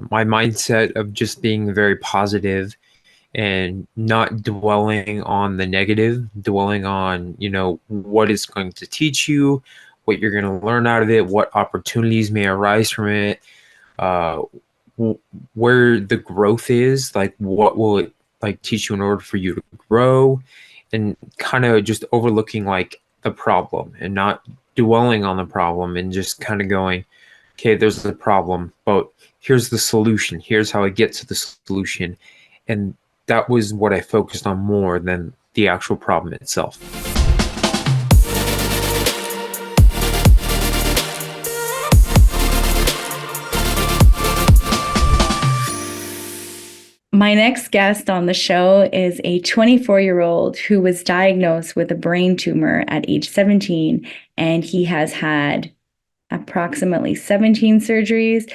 my mindset of just being very positive and not dwelling on the negative, dwelling on, what it's going to teach you, what you're going to learn out of it, what opportunities may arise from it, uh, where the growth is, like what will it like teach you in order for you to grow, and kind of just overlooking like the problem and not dwelling on the problem and just kind of going, okay, there's the problem, but here's the solution. Here's how I get to the solution. And that was what I focused on more than the actual problem itself. My next guest on the show is a 24-year-old who was diagnosed with a brain tumor at age 17, and he has had approximately 17 surgeries.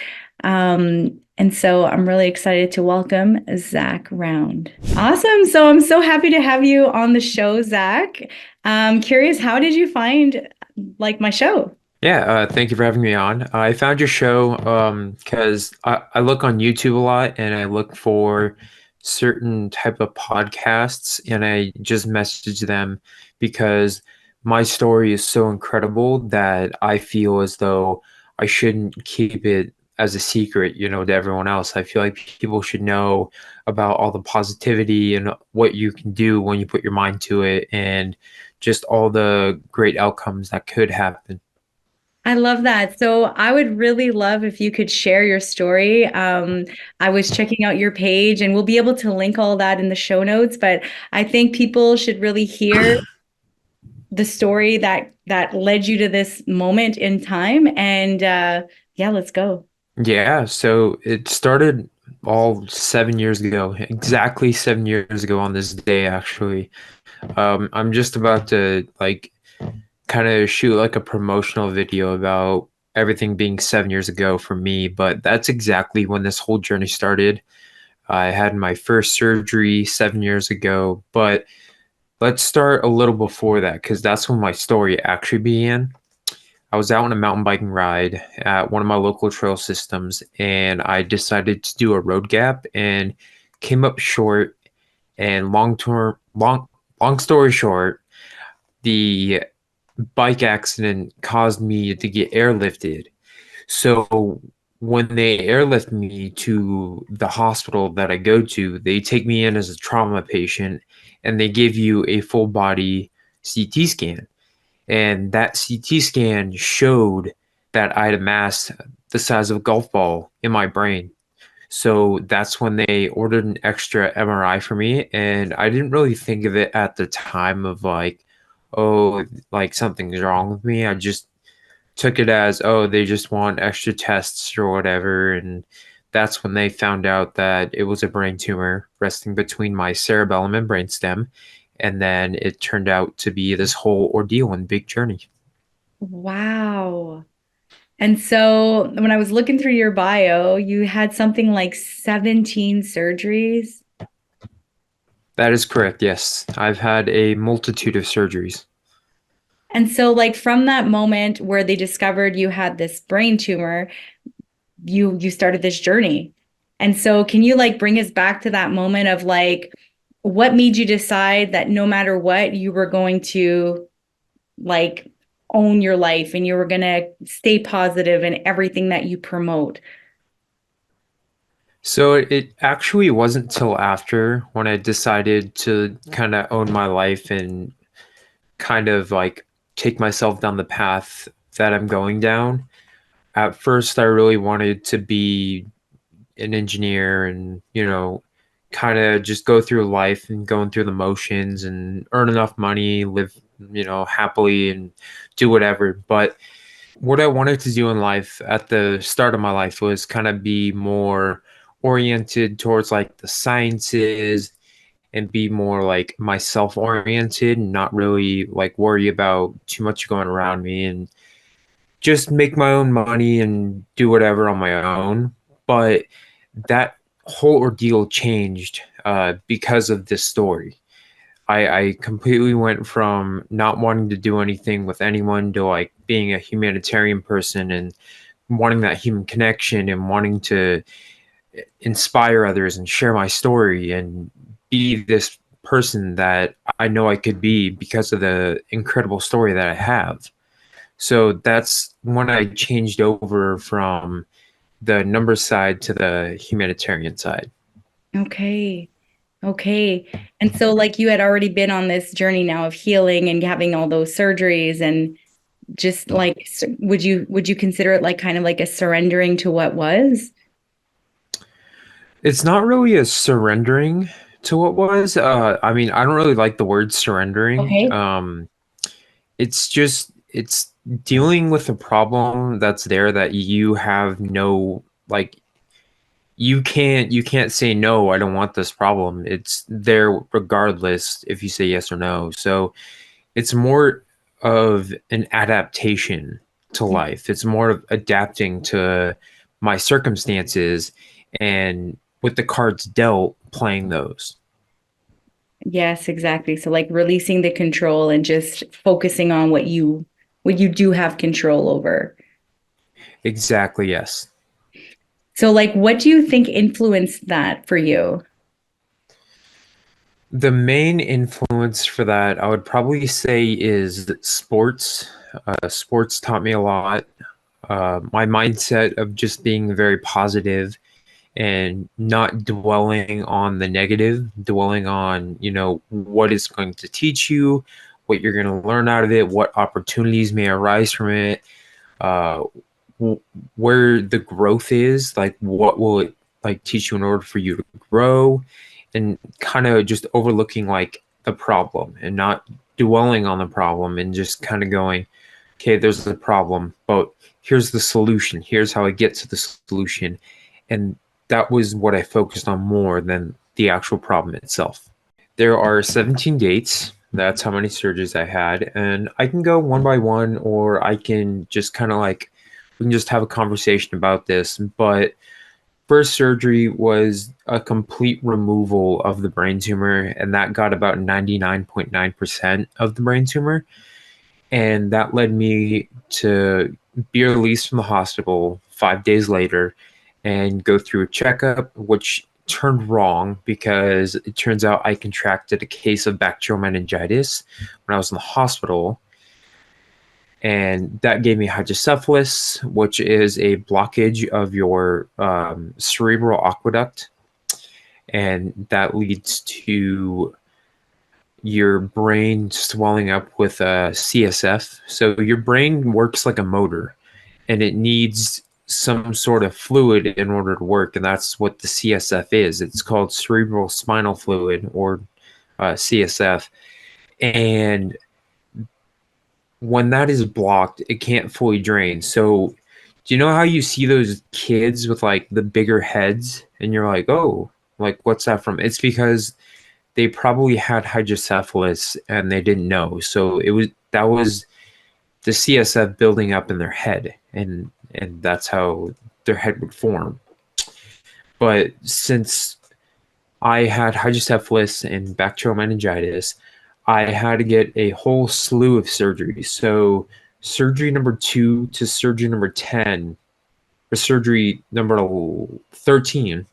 And so I'm really excited to welcome Zach Round. Awesome. So I'm so happy to have you on the show, Zach. I'm curious, how did you find my show? Yeah, thank you for having me on. I found your show because I look on YouTube a lot and I look for certain type of podcasts, and I just message them because my story is so incredible that I feel as though I shouldn't keep it as a secret, to everyone else. I feel like people should know about all the positivity and what you can do when you put your mind to it, and just all the great outcomes that could happen. I love that. So I would really love if you could share your story. I was checking out your page, and we'll be able to link all that in the show notes, but I think people should really hear the story that led you to this moment in time. And yeah, let's go. Yeah, so it started all 7 years ago, exactly 7 years ago on this day, actually. I'm just about to kind of shoot like a promotional video about everything being 7 years ago for me, but that's exactly when this whole journey started. I had my first surgery 7 years ago, but let's start a little before that because that's when my story actually began. I was out on a mountain biking ride at one of my local trail systems, and I decided to do a road gap and came up short. And long story short, the bike accident caused me to get airlifted. So when they airlift me to the hospital that I go to, they take me in as a trauma patient and they give you a full body CT scan. And that CT scan showed that I had a mass the size of a golf ball in my brain. So that's when they ordered an extra MRI for me. And I didn't really think of it at the time of oh, something's wrong with me. I just took it as, oh, they just want extra tests or whatever. And that's when they found out that it was a brain tumor resting between my cerebellum and brainstem. And then it turned out to be this whole ordeal and big journey. Wow. And so when I was looking through your bio, you had something like 17 surgeries. That is correct. Yes. I've had a multitude of surgeries. And so from that moment where they discovered you had this brain tumor, you started this journey. And so can you bring us back to that moment of what made you decide that no matter what, you were going to own your life and you were going to stay positive in everything that you promote? So it actually wasn't till after when I decided to kind of own my life and kind of take myself down the path that I'm going down. At first, I really wanted to be an engineer and, kind of just go through life and going through the motions and earn enough money, live, happily and do whatever. But what I wanted to do in life at the start of my life was kind of be more oriented towards the sciences and be more myself oriented and not really worry about too much going around me and just make my own money and do whatever on my own. But that whole ordeal changed because of this story. I completely went from not wanting to do anything with anyone to being a humanitarian person and wanting that human connection and wanting to inspire others and share my story and be this person that I know I could be because of the incredible story that I have. So that's when I changed over from the numbers side to the humanitarian side. Okay. Okay. And so like you had already been on this journey now of healing and having all those surgeries and just like would you consider it like kind of like a surrendering to what was? It's not really a surrendering to what was. I mean, I don't really like the word surrendering. Okay. It's dealing with a problem that's there that you have no like you can't say no, I don't want this problem. It's there regardless if you say yes or no. So it's more of an adaptation to life. It's more of adapting to my circumstances and with the cards dealt, playing those. Yes, exactly. So like releasing the control and just focusing on what you do have control over. Exactly, yes. So like what do you think influenced that for you? The main influence for that, I would probably say, is sports. Sports taught me a lot. My mindset of just being very positive and not dwelling on the negative, dwelling on, what it's going to teach you, what you're going to learn out of it, what opportunities may arise from it, uh, where the growth is, like what will it like teach you in order for you to grow, and kind of just overlooking like the problem and not dwelling on the problem and just kind of going, okay, there's the problem, but here's the solution. Here's how I get to the solution. And that was what I focused on more than the actual problem itself. There are 17 dates. That's how many surgeries I had. And I can go one by one, or I can just kind of like, we can just have a conversation about this. But first surgery was a complete removal of the brain tumor, and that got about 99.9% of the brain tumor. And that led me to be released from the hospital 5 days later and go through a checkup, which turned wrong because it turns out I contracted a case of bacterial meningitis when I was in the hospital. And that gave me hydrocephalus, which is a blockage of your cerebral aqueduct. And that leads to your brain swelling up with CSF. So your brain works like a motor and it needs some sort of fluid in order to work. And that's what the CSF is. It's called cerebral spinal fluid, or CSF. And when that is blocked, it can't fully drain. So do you know how you see those kids with like the bigger heads and you're like, oh, like what's that from? It's because they probably had hydrocephalus and they didn't know. So that was the CSF building up in their head, and that's how their head would form. But since I had hydrocephalus and bacterial meningitis, I had to get a whole slew of surgeries. So surgery number 2 to surgery number 10, or surgery number 13,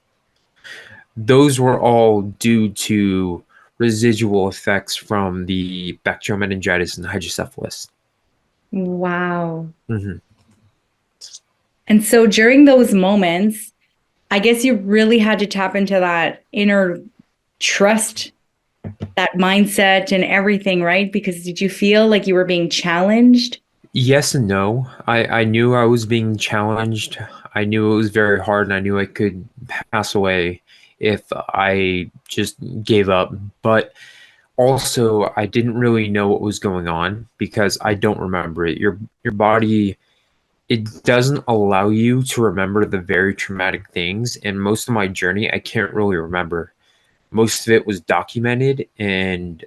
those were all due to residual effects from the bacterial meningitis and hydrocephalus. Wow. Hmm. And so during those moments, I guess you really had to tap into that inner trust, that mindset and everything, right? Because did you feel like you were being challenged? Yes and no. I knew I was being challenged. I knew it was very hard, and I knew I could pass away if I just gave up. But also, I didn't really know what was going on because I don't remember it. Your body, it doesn't allow you to remember the very traumatic things, and most of my journey I can't really remember. Most of it was documented, and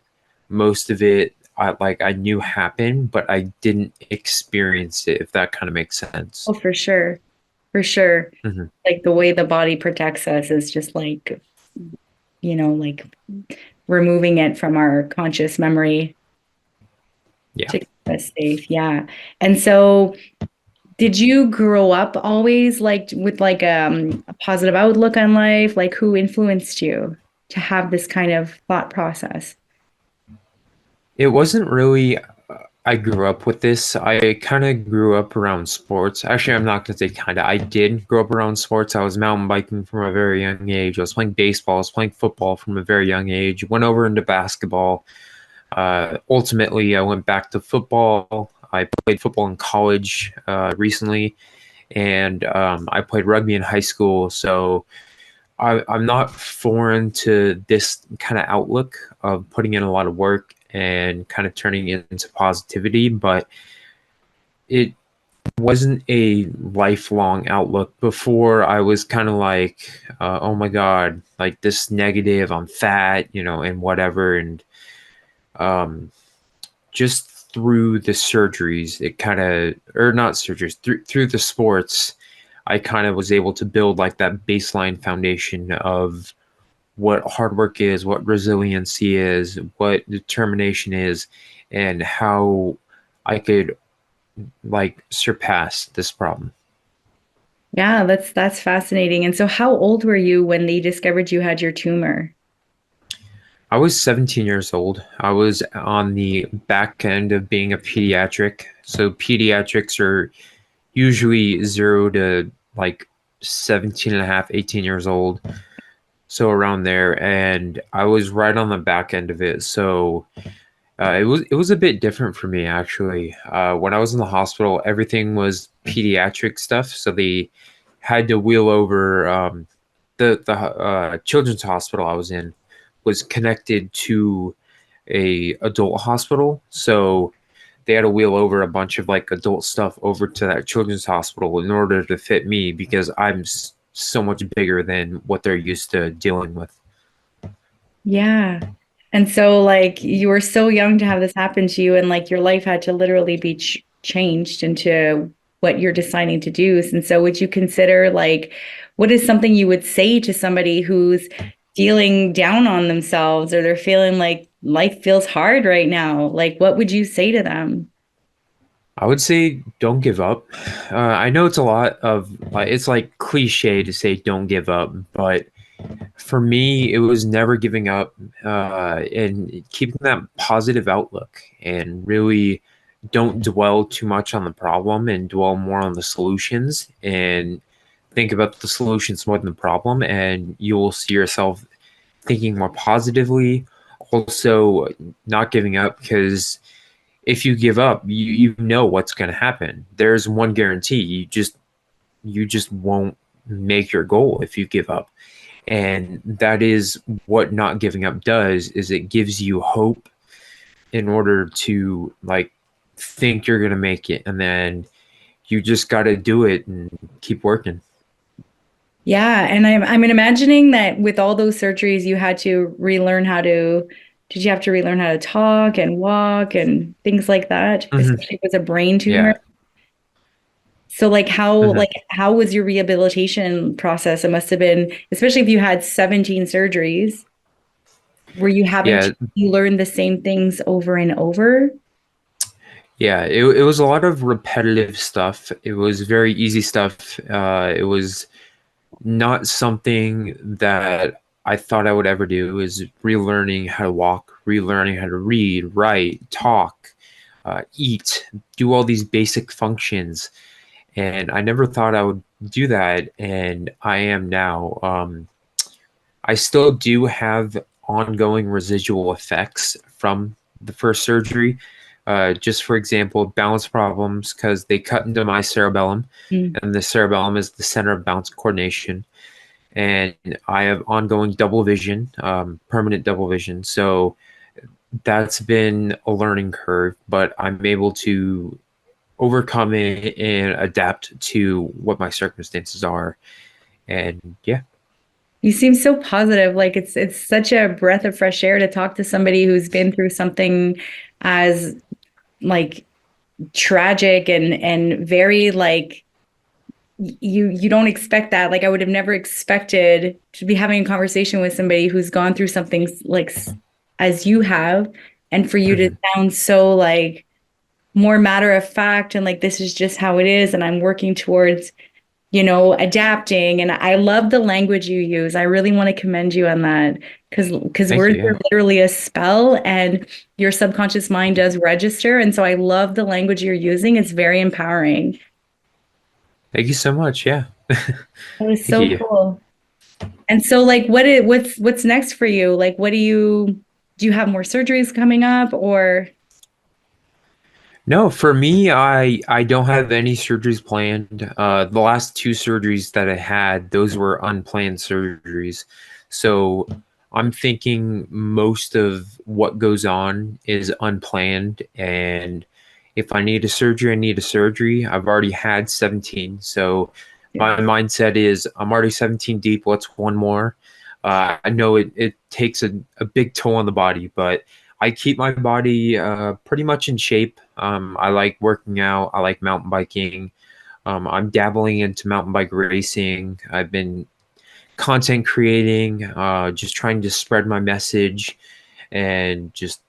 most of it I knew happened, but I didn't experience it, if that kind of makes sense. Oh, for sure. For sure. Hmm. Like the way the body protects us is just like, like removing it from our conscious memory Yeah. to keep us safe. Yeah. And so Did you grow up always like with like a positive outlook on life? Like who influenced you to have this kind of thought process? It wasn't really, I grew up with this. I kind of grew up around sports. Actually, I'm not going to say kind of. I did grow up around sports. I was mountain biking from a very young age. I was playing baseball. I was playing football from a very young age. Went over into basketball. Ultimately, I went back to football. I played football in college recently, and I played rugby in high school. So I'm not foreign to this kind of outlook of putting in a lot of work and kind of turning it into positivity, but it wasn't a lifelong outlook. Before, I was kind of like, oh my God, like this negative, I'm fat, and whatever. And um, just through the surgeries, it kind of, or not surgeries, through the sports, I kind of was able to build like that baseline foundation of what hard work is, what resiliency is, what determination is, and how I could like surpass this problem. Yeah, that's fascinating. And so how old were you when they discovered you had your tumor? I was 17 years old. I was on the back end of being a pediatric. So pediatrics are usually 0 to like 17 and a half, 18 years old. So around there. And I was right on the back end of it. So it was a bit different for me actually. When I was in the hospital, everything was pediatric stuff, so they had to wheel over. The children's hospital I was in was connected to a adult hospital, so they had to wheel over a bunch of like adult stuff over to that children's hospital in order to fit me because I'm so much bigger than what they're used to dealing with. Yeah. And so like you were so young to have this happen to you and like your life had to literally be changed into what you're deciding to do. And so would you consider like what is something you would say to somebody who's feeling down on themselves or they're feeling like life feels hard right now? Like what would you say to them? I would say don't give up. I know it's a lot of like it's like cliche to say don't give up, but for me, it was never giving up and keeping that positive outlook and really don't dwell too much on the problem and dwell more on the solutions and think about the solutions more than the problem, and you will see yourself thinking more positively. Also, not giving up because if you give up, you know what's going to happen. There's one guarantee: you just won't make your goal if you give up. And that is what not giving up does, is it gives you hope in order to like think you're going to make it, and then you just got to do it and keep working. Yeah, and I'm imagining that with all those surgeries you had to relearn how to did you have to relearn how to talk and walk and things like that, Hmm. especially with a brain tumor? Yeah. So like Hmm. how was your rehabilitation process? It must have been, especially if you had 17 surgeries, were you having to Yeah. learn the same things over and over? Yeah, it was a lot of repetitive stuff. It was very easy stuff. It was not something that I thought I would ever do, is relearning how to walk, relearning how to read, write, talk, eat, do all these basic functions. And I never thought I would do that, and I am now. I still do have ongoing residual effects from the first surgery. Just for example, balance problems because they cut into my cerebellum, Mm. and the cerebellum is the center of balance coordination. And I have ongoing double vision, permanent double vision. So that's been a learning curve, but I'm able to overcome it and adapt to what my circumstances are. And yeah. You seem so positive. Like it's such a breath of fresh air to talk to somebody who's been through something as like tragic and very like you don't expect that. Like I would have never expected to be having a conversation with somebody who's gone through something like as you have, and for you to Mhm. sound so like more matter of fact and like this is just how it is and I'm working towards, adapting. And I love the language you use. I really want to commend you on that because Thank you. words Yeah. are literally a spell and your subconscious mind does register. And so I love the language you're using. It's very empowering. Thank you so much. Yeah. That was Thank so you. cool. And so like what's next for you? Like do you have more surgeries coming up or No, for me, I don't have any surgeries planned. The last two surgeries that I had, those were unplanned surgeries. So I'm thinking most of what goes on is unplanned. And if I need a surgery, I need a surgery. I've already had 17. So my mindset is I'm already 17 deep. What's one more? I know it takes a big toll on the body, but I keep my body pretty much in shape. I like working out. I like mountain biking. I'm dabbling into mountain bike racing. I've been content creating, just trying to spread my message and just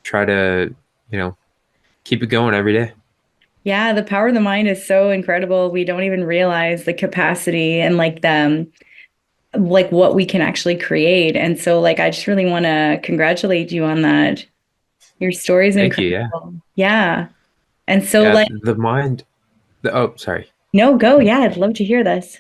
try to, you know, keep it going every day. Yeah, the power of the mind is so incredible. We don't even realize the capacity and like what we can actually create. And so like I just really want to congratulate you on that. Your story is Thank you. Yeah. incredible. Yeah. And so Yeah. like The mind. Oh, sorry. no, go. Yeah, I'd love to hear this.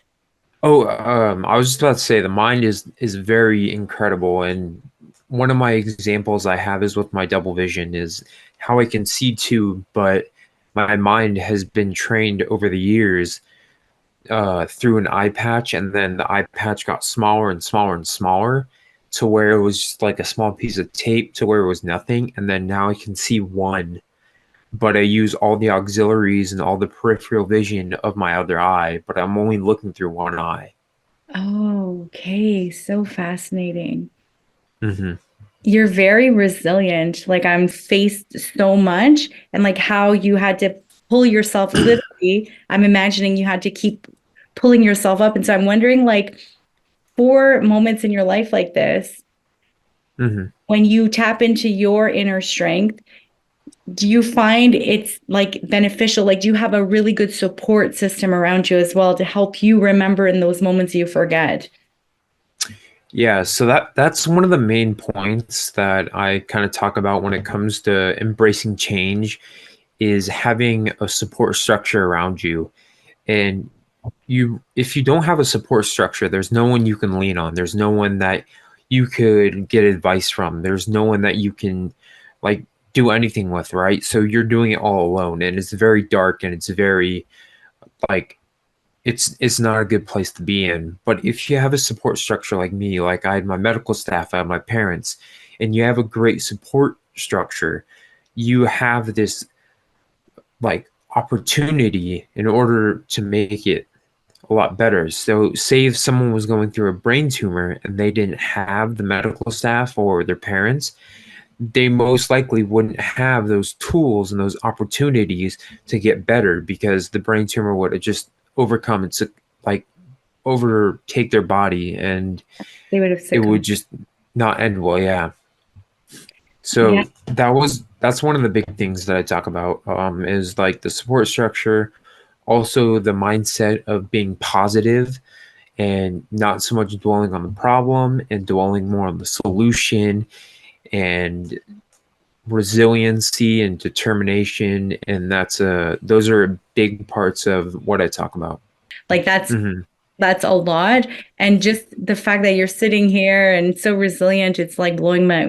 Oh, I was just about to say the mind is very incredible, and one of my examples I have is with my double vision is how I can see too, but my mind has been trained over the years through an eye patch, and then the eye patch got smaller and smaller and smaller to where it was just like a small piece of tape to where it was nothing, and then now I can see one, but I use all the auxiliaries and all the peripheral vision of my other eye, but I'm only looking through one eye. Oh, okay. So fascinating. Hmm. You're very resilient. Like I'm faced so much and like how you had to pull yourself literally. I'm imagining you had to keep pulling yourself up. And so I'm wondering like for moments in your life like this, Hmm. when you tap into your inner strength, do you find it's like beneficial? Like, do you have a really good support system around you as well to help you remember in those moments you forget? Yeah, so that's one of the main points that I kind of talk about when it comes to embracing change is having a support structure around you. And you if you don't have a support structure, there's no one you can lean on. There's no one that you could get advice from. There's no one that you can like do anything with, right? So you're doing it all alone and it's very dark and it's very like it's not a good place to be in. But if you have a support structure like me, like I had my medical staff, I had my parents, and you have a great support structure, you have this like opportunity in order to make it a lot better. So say if someone was going through a brain tumor and they didn't have the medical staff or their parents, they most likely wouldn't have those tools and those opportunities to get better because the brain tumor would have just overcome and like overtake their body and They would have it would succumbed. just not end well. Yeah. Yeah. So that's one of the big things that I talk about is like the support structure, also the mindset of being positive and not so much dwelling on the problem and dwelling more on the solution and resiliency and determination, and those are big parts of what I talk about. Like Hmm. that's a lot. And just the fact that you're sitting here and so resilient, it's like blowing my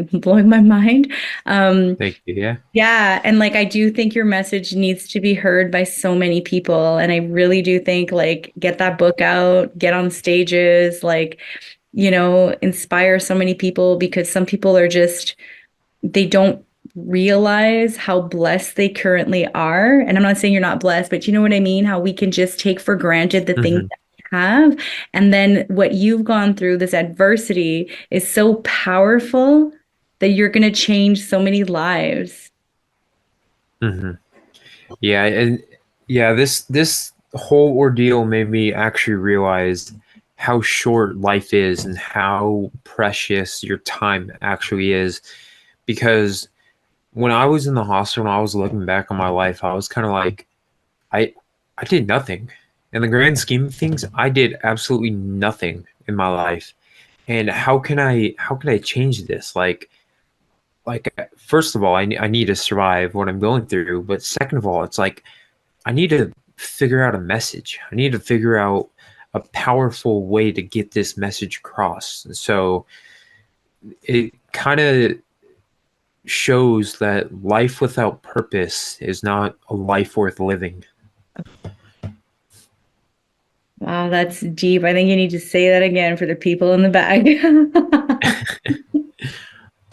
mind. Um, Thank you. Yeah. yeah, and like I do think your message needs to be heard by so many people. And I really do think like get that book out, get on stages, like, inspire so many people because some people are just they don't realize how blessed they currently are. And I'm not saying you're not blessed, but you know what I mean? How we can just take for granted the things Hmm. that we have. And then what you've gone through, this adversity, is so powerful that you're going to change so many lives. Hmm. Yeah, and yeah, this whole ordeal made me actually realize how short life is and how precious your time actually is because when I was in the hospital, when I was looking back on my life, I was kind of like, I I did nothing. In the grand scheme of things, I did absolutely nothing in my life. And how can I change this? First of all, I need to survive what I'm going through, but second of all, it's like I need to figure out a message. I need to figure out a powerful way to get this message across. So it kind of shows that life without purpose is not a life worth living. Wow, that's deep. I think you need to say that again for the people in the back.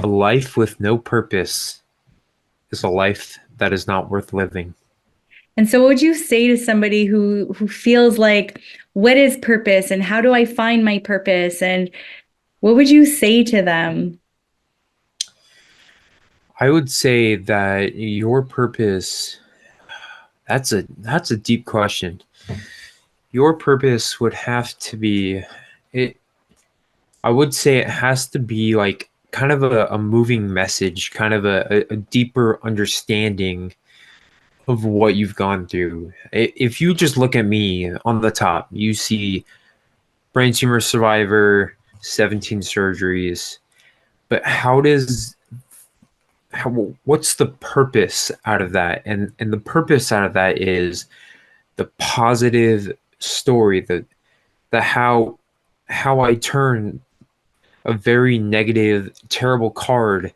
A life with no purpose is a life that is not worth living. And so what would you say to somebody who feels like, what is purpose and how do I find my purpose? And what would you say to them? I would say that your purpose, that's a deep question. Your purpose would have to be it I would say it has to be like kind of a moving message, kind of a deeper understanding of what you've gone through. If you just look at me on the top, you see brain tumor survivor, 17 surgeries, but what's the purpose out of that? And the purpose out of that is the positive story, the how I turn a very negative, terrible card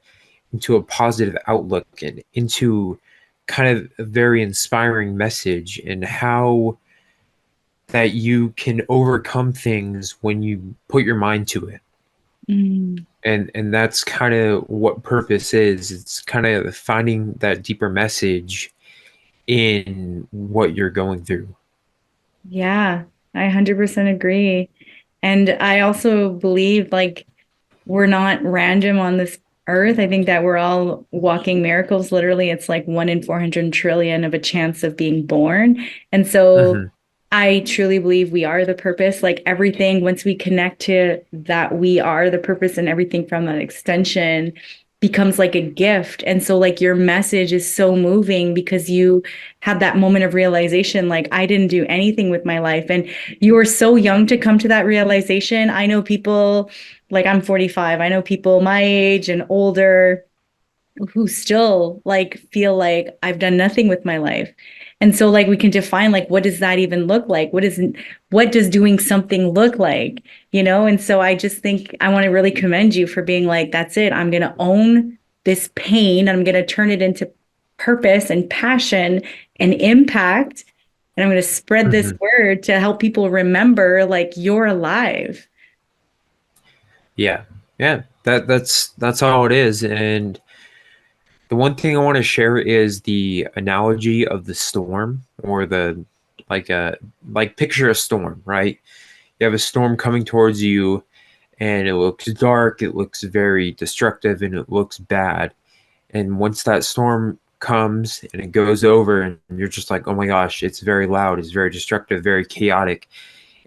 into a positive outlook and into kind of a very inspiring message, and how that you can overcome things when you put your mind to it. Mm, And that's kind of what purpose is. It's kind of finding that deeper message in what you're going through. yeah, I 100% agree. And I also believe like we're not random on this earth. I think that we're all walking miracles. Literally, it's like 1 in 400 trillion of a chance of being born. And so Hmm. I truly believe we are the purpose. Like everything, once we connect to that, we are the purpose, and everything from that extension becomes like a gift. And so, like, your message is so moving because you had that moment of realization, like, I didn't do anything with my life. And you were so young to come to that realization. I know people, like, I'm 45, I know people my age and older who still like feel like I've done nothing with my life. And so like we can define like what does that even look like? What does doing something look like? You know? And so I just think I want to really commend you for being like, that's it. I'm gonna own this pain and I'm gonna turn it into purpose and passion and impact. And I'm gonna spread this Hmm. word to help people remember like you're alive. Yeah. Yeah. That's all it is. And the one thing I want to share is the analogy of the storm, or the like a like picture a storm, right? You have a storm coming towards you, and it looks dark, it looks very destructive, and it looks bad. And once that storm comes and it goes over, and you're just like, oh my gosh, it's very loud, it's very destructive, very chaotic,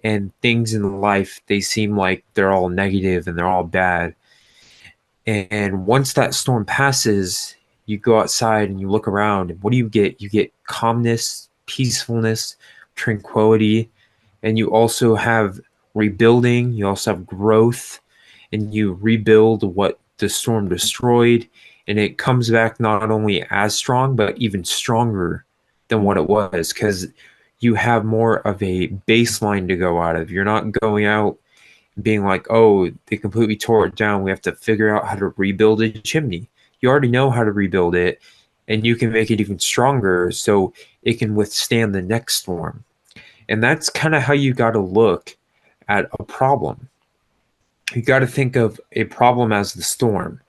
and things in life, they seem like they're all negative and they're all bad. And once that storm passes, you go outside and you look around, and what do you get? You get calmness, peacefulness, tranquility, and you also have rebuilding, you also have growth, and you rebuild what the storm destroyed, and it comes back not only as strong, but even stronger than what it was, because you have more of a baseline to go out of. You're not going out being like, oh, they completely tore it down. We have to figure out how to rebuild a chimney. You already know how to rebuild it, and you can make it even stronger so it can withstand the next storm. And that's kind of how you got to look at a problem. You got to think of a problem as the storm.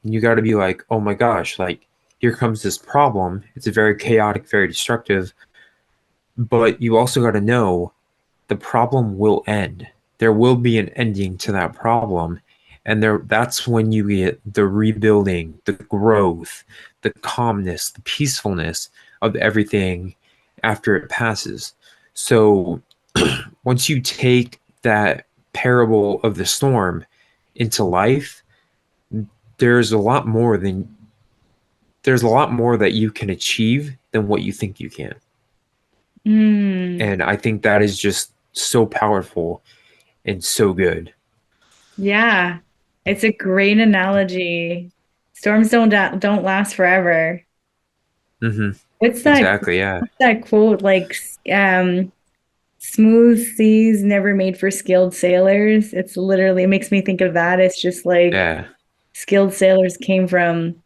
And you got to be like, oh my gosh, like, here comes this problem. It's a very chaotic, very destructive. But you also got to know the problem will end. There will be an ending to that problem. And that's when you get the rebuilding, the growth, the calmness, the peacefulness of everything after it passes. So once you take that parable of the storm into life, there's a lot more than there's a lot more that you can achieve than what you think you can. And I think that is just so powerful and so good. Yeah, it's a great analogy. Storms don't last forever. Hmm. What's Exactly. Yeah. that quote? Like, smooth seas never made for skilled sailors. It's literally, it makes me think of that. It's just like Yeah. skilled sailors came from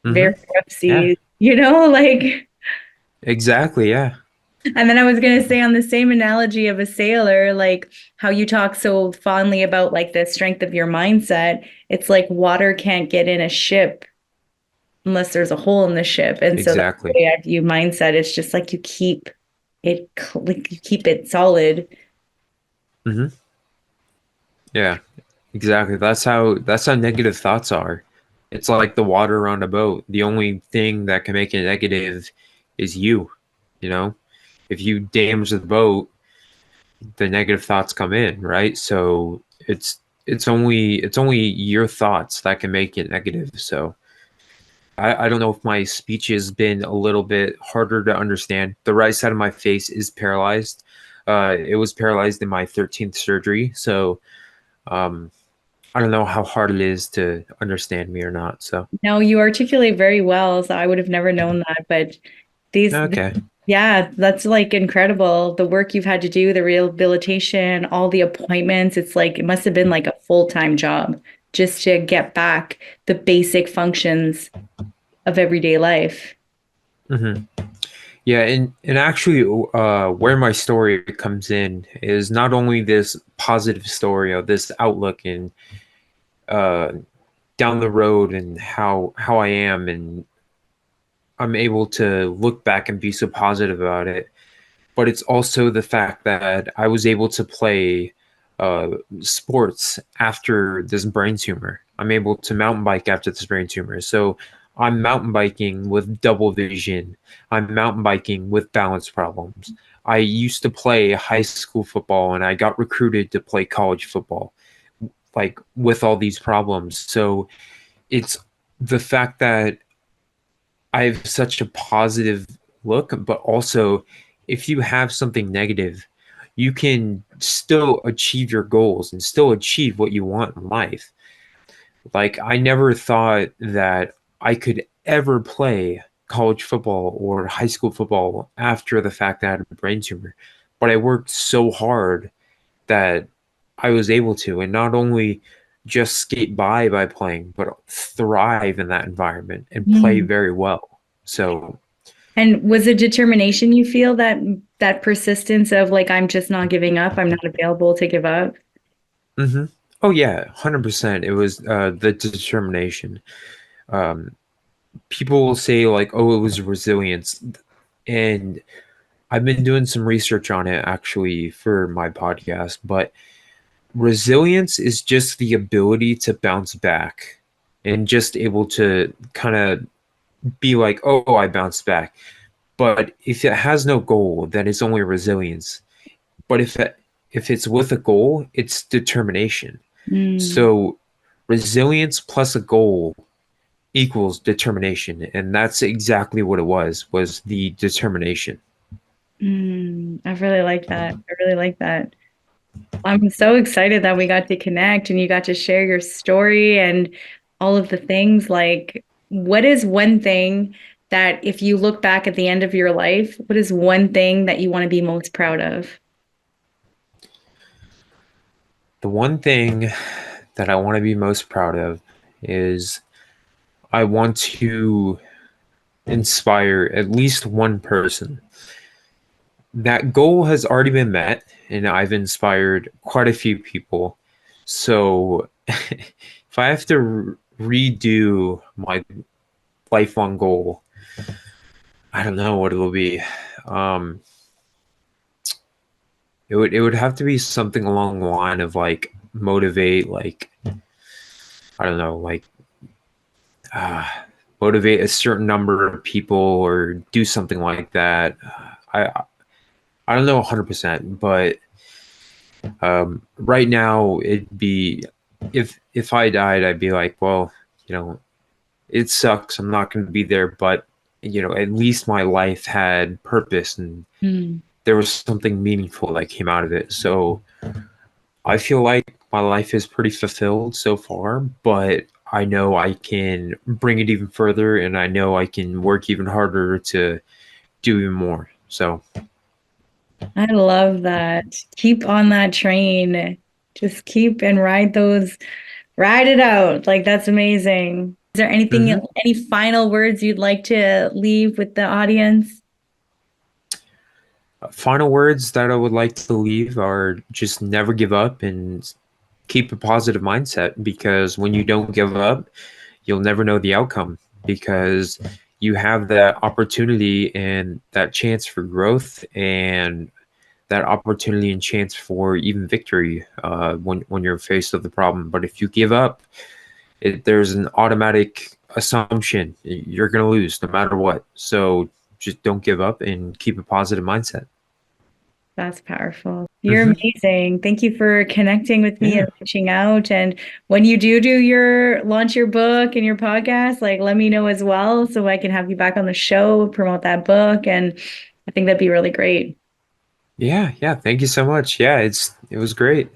Hmm. very rough Yeah. seas, you know, like. Exactly. Yeah. And then I was going to say on the same analogy of a sailor, like how you talk so fondly about like the strength of your mindset. It's like water can't get in a ship unless there's a hole in the ship. And so that's the Exactly. way I view mindset. It's just like like you keep it solid. Hmm. Yeah. Exactly. That's how negative thoughts are. It's like the water on a boat. The only thing that can make it negative is you. You know, if you damage the boat, the negative thoughts come in, right? So it's only your thoughts that can make it negative. So I don't know if my speech has been a little bit harder to understand. The right side of my face is paralyzed. It was paralyzed in my 13th surgery. So um, I don't know how hard it is to understand me or not. So No, you articulate very well, so I would have never known that. But these, okay. yeah, that's like incredible. The work you've had to do, the rehabilitation, all the appointments. It's like it must have been like a full-time job just to get back the basic functions of everyday life. Hmm. Yeah, and actually, where my story comes in is not only this positive story of this outlook and uh, down the road and how I am, and I'm able to look back and be so positive about it, but it's also the fact that I was able to play uh, sports after this brain tumor. I'm able to mountain bike after this brain tumor. So I'm mountain biking with double vision. I'm mountain biking with balance problems. I used to play high school football and I got recruited to play college football, like with all these problems. So it's the fact that I have such a positive look, but also if you have something negative, you can still achieve your goals and still achieve what you want in life. Like, I never thought that I could ever play college football or high school football after the fact that I had a brain tumor, but I worked so hard that I was able to, and not only just skate by playing, but thrive in that environment and play Mm. very well. So, And was it determination you feel that persistence of like I'm just not giving up, I'm not available to give up? hmm, oh yeah, 100%. It was the determination. Um, People will say like, "Oh, it was resilience," and I've been doing some research on it actually for my podcast. But resilience is just the ability to bounce back and just able to kind of be like, "Oh, I bounced back." But if it has no goal, then it's only resilience. But if it's with a goal, it's determination. Mm. So resilience plus a goal equals determination, and that's exactly what it was the determination. I really like that. I really like that. I'm so excited that we got to connect and you got to share your story and all of the things. Like, what is one thing that if you look back at the end of your life, what is one thing that you want to be most proud of? The one thing that I want to be most proud of is I want to inspire at least one person. That goal has already been met, and I've inspired quite a few people. So if I have to redo my lifelong goal, I don't know what it'll be. Um, it would have to be something along the line of like motivate, like I don't know, like uh, motivate a certain number of people or do something like that. I don't know 100%, but right now it'd be if I died, I'd be like, well, you know, it sucks. I'm not going to be there, but at least my life had purpose and Mm. there was something meaningful that came out of it. So I feel like my life is pretty fulfilled so far, but I know I can bring it even further and I know I can work even harder to do even more. So, I love that. Keep on that train. Just keep and ride it out. Like that's amazing. Is there mhm. any final words you'd like to leave with the audience? Final words that I would like to leave are just never give up and keep a positive mindset because when you don't give up, you'll never know the outcome because you have that opportunity and that chance for growth and that opportunity and chance for even victory when you're faced with the problem. But if you give up, there's an automatic assumption you're going to lose no matter what. So just don't give up and keep a positive mindset. That's powerful. You're Hmm. amazing. Thank you for connecting with me and Yeah. reaching out. And when you do your launch your book and your podcast, like let me know as well so I can have you back on the show, promote that book. And I think that'd be really great. Yeah. Yeah. Thank you so much. Yeah. It was great.